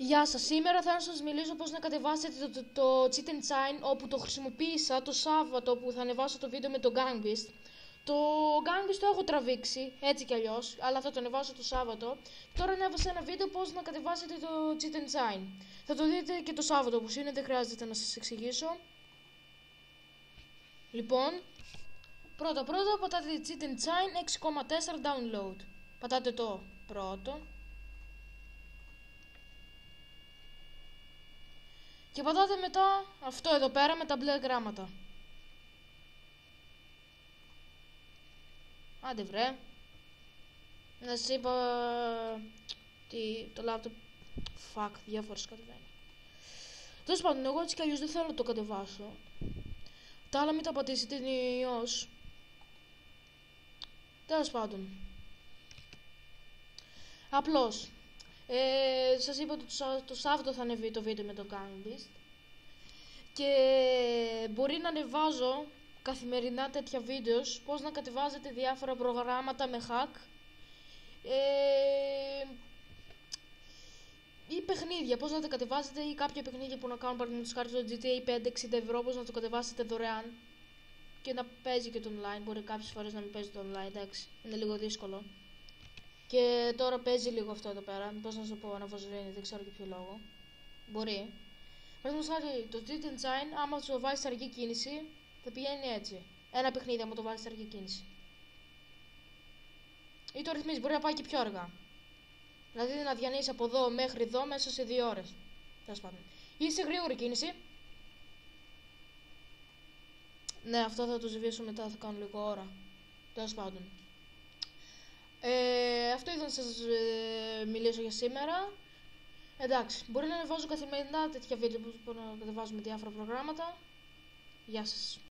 Γεια σας, σήμερα θα σας μιλήσω πώς να κατεβάσετε το Cheat and Sign, όπου το χρησιμοποίησα το Σάββατο που θα ανεβάσω το βίντεο με το Gang Beast. Το Gang Beast το έχω τραβήξει, έτσι κι αλλιώς, αλλά θα το ανεβάσω το Σάββατο. Τώρα ανέβασα ένα βίντεο πώς να κατεβάσετε το Cheat and Sign. Θα το δείτε και το Σάββατο όπως είναι, δεν χρειάζεται να σας εξηγήσω. Λοιπόν, πρώτα πατάτε Cheat and Sign 6,4 download. Πατάτε το πρώτο. Και πατάτε μετά αυτό εδώ πέρα με τα μπλε γράμματα. Άντε βρε. Να σας είπα το laptop. Fuck, διάφορες κατεβαίνει. Τέλος πάντων, εγώ έτσι κι αλλιώς δεν θέλω να το κατεβάσω. Τα άλλα μην τα πατήσετε, είναι ιός. Τέλος πάντων. Απλώς. Σας είπα ότι το Σάββατο θα ανεβεί το βίντεο με το Gang Beast. Και μπορεί να ανεβάζω καθημερινά τέτοια βίντεο, πώς να κατεβάζετε διάφορα προγράμματα με hack ή παιχνίδια, πώς να τα κατεβάσετε, ή κάποια παιχνίδια που να κάνουν, παραδείγματος χάρη στο GTA 5 60 ευρώ, πώς να το κατεβάσετε δωρεάν και να παίζει και το online. Μπορεί κάποιες φορές να μην παίζει το online, εντάξει, είναι λίγο δύσκολο. Και τώρα παίζει λίγο αυτό εδώ πέρα. Πώς να σου πω, αναβοσβήνει, δεν ξέρω για ποιο λόγο. Μπορεί. Παραδείγματος χάρη, το Cheat and Sign, άμα το βάλεις σε αργή κίνηση, θα πηγαίνει έτσι. Ένα παιχνίδι, άμα το βάλεις σε αργή κίνηση. Ή το ρυθμίζει, μπορεί να πάει και πιο αργά. Δηλαδή να διανύσει από εδώ μέχρι εδώ μέσα σε 2 ώρες. Τέλος πάντων. Ή σε γρήγορη κίνηση. Ναι, αυτό θα το ζητήσω μετά, θα κάνω λίγο ώρα. Τέλος πάντων. Αυτό ήθελα να σας μιλήσω για σήμερα. Εντάξει, μπορεί να ανεβάζω καθημερινά τέτοια βίντεο που να κατεβάζουμε διάφορα προγράμματα. Γεια σας.